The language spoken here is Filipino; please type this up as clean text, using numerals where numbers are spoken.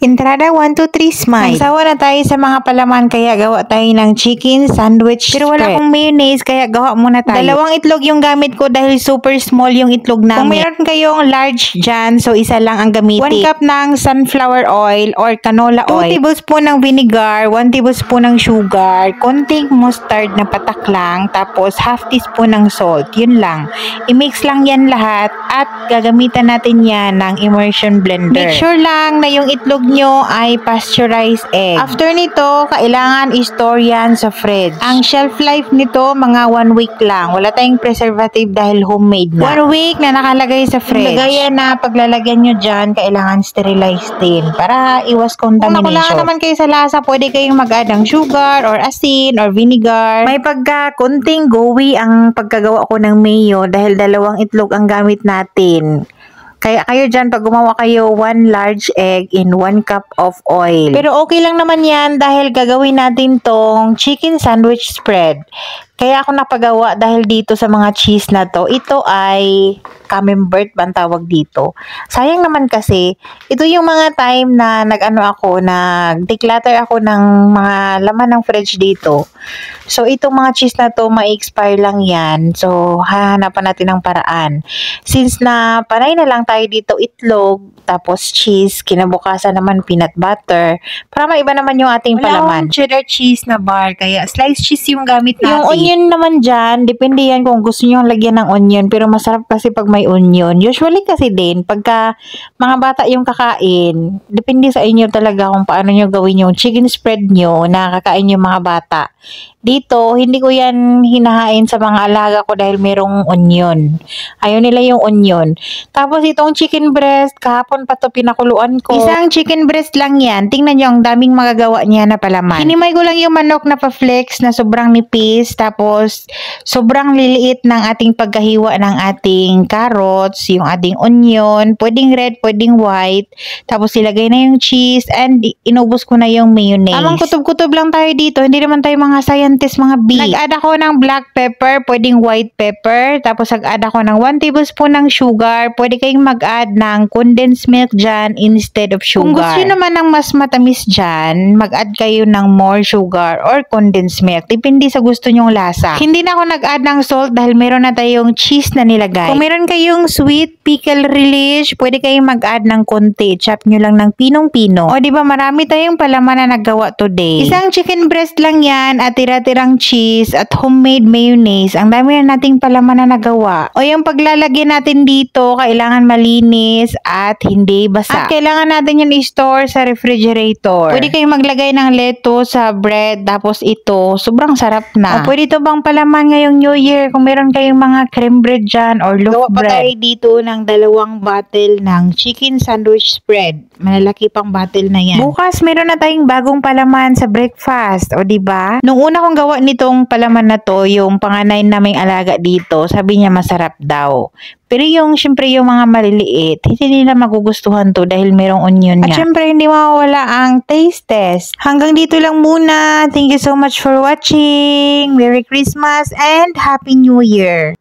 Entrada 1, 2, 3, smile. Nagsawa na tayo sa mga palaman kaya gawa tayo ng chicken sandwich spread. Pero wala akong mayonnaise kaya gawa muna tayo. Dalawang itlog yung gamit ko dahil super small yung itlog namin. Kung meron kayong large dyan, so isa lang ang gamitin. 1 cup ng sunflower oil or canola oil. 2 tablespoon ng vinegar, 1 tablespoon ng sugar, konting mustard na patak lang, tapos half teaspoon ng salt. Yun lang. I-mix lang yan lahat at gagamitan natin yan ng immersion blender. Make sure lang na yung itlog nyo ay pasteurized egg. After nito, kailangan i-store yan sa fridge. Ang shelf life nito, mga 1 week lang. Wala tayong preservative dahil homemade na. 1 week na nakalagay sa fridge. Lagayan na paglalagyan nyo dyan, kailangan sterilize din para iwas contamination. Kung nakulangan naman kayo sa lasa, pwede kayong mag-add ng sugar or asin or vinegar. May pagka-kunting gooey ang pagkagawa ko ng mayo dahil dalawang itlog ang gamit natin. Kaya kayo dyan, pag gumawa kayo 1 large egg in 1 cup of oil. Pero okay lang naman yan dahil gagawin natin tong chicken sandwich spread. Kaya ako napagawa dahil dito sa mga cheese na to, ito ay camembert ba ang tawag dito. Sayang naman kasi, ito yung mga time na nag-declutter ako ng mga laman ng fridge dito. So, itong mga cheese na to, ma-expire lang yan. So, hahanapan natin ng paraan. Since na panay na lang tayo dito itlog, tapos cheese, kinabukasan naman peanut butter, para maiba naman yung ating palaman. Cheddar cheese na bar, kaya sliced cheese yung gamit natin. Yung onion naman dyan, depende yan kung gusto nyo lagyan ng onion, pero masarap kasi pag may onion. Usually kasi din, pagka mga bata yung kakain, depende sa inyo talaga kung paano nyo gawin yung chicken spread nyo na kakain yung mga bata. Dito, hindi ko yan hinahain sa mga alaga ko dahil merong onion. Ayaw nila yung onion. Tapos itong chicken breast, kahapon pa to pinakuluan ko. Isang chicken breast lang yan. Tingnan nyo, ang daming magagawa niya na palaman. Hinimay ko lang yung manok na pa-flex na sobrang nipis. Tapos, sobrang liliit ng ating pagkahiwa ng ating carrots, yung ating onion, pwedeng red, pwedeng white. Tapos, ilagay na yung cheese and inubos ko na yung mayonnaise. Amang kutob-kutob lang tayo dito. Hindi naman tayo mga scientist, mga bee. Nag-add ako ng black pepper, pwedeng white pepper. Tapos, nag-add ako ng 1 tablespoon ng sugar. Pwede kayong mag-add ng condensed milk dyan instead of sugar. Kung gusto nyo naman ng mas matamis dyan, mag-add kayo ng more sugar or condensed milk. Depende sa gusto nyong lasa. Hindi na ako nag-add ng salt dahil meron na tayong cheese na nilagay. Kung meron kayong sweet pickle relish, pwede kayong mag-add ng konti. Chop nyo lang ng pinong-pino. O diba marami tayong palaman na naggawa today. Isang chicken breast lang yan at tira-tirang cheese at homemade mayonnaise. Ang dami na nating palaman na nagawa. O yung paglalagyan natin dito, kailangan malinis at hindi basa. At kailangan natin yan i-store sa refrigerator. Pwede kayong maglagay ng lettuce sa bread, tapos ito, sobrang sarap na. O pwede ito bang palaman ngayong New Year kung meron kayong mga creme bread dyan or loaf bread. Gawa pa tayo dito ng 2 bottle ng chicken sandwich spread. Malalaki pang bottle na yan. Bukas meron na tayong bagong palaman sa breakfast. O diba? Nung una kong gawa nitong palaman na to, yung panganay naming alaga dito, sabi niya masarap daw. Pero syempre yung mga maliliit, hindi nila magugustuhan to dahil merong onion nga. At syempre hindi mawawala ang taste test. Hanggang dito lang muna. Thank you so much for watching. Merry Christmas and Happy New Year!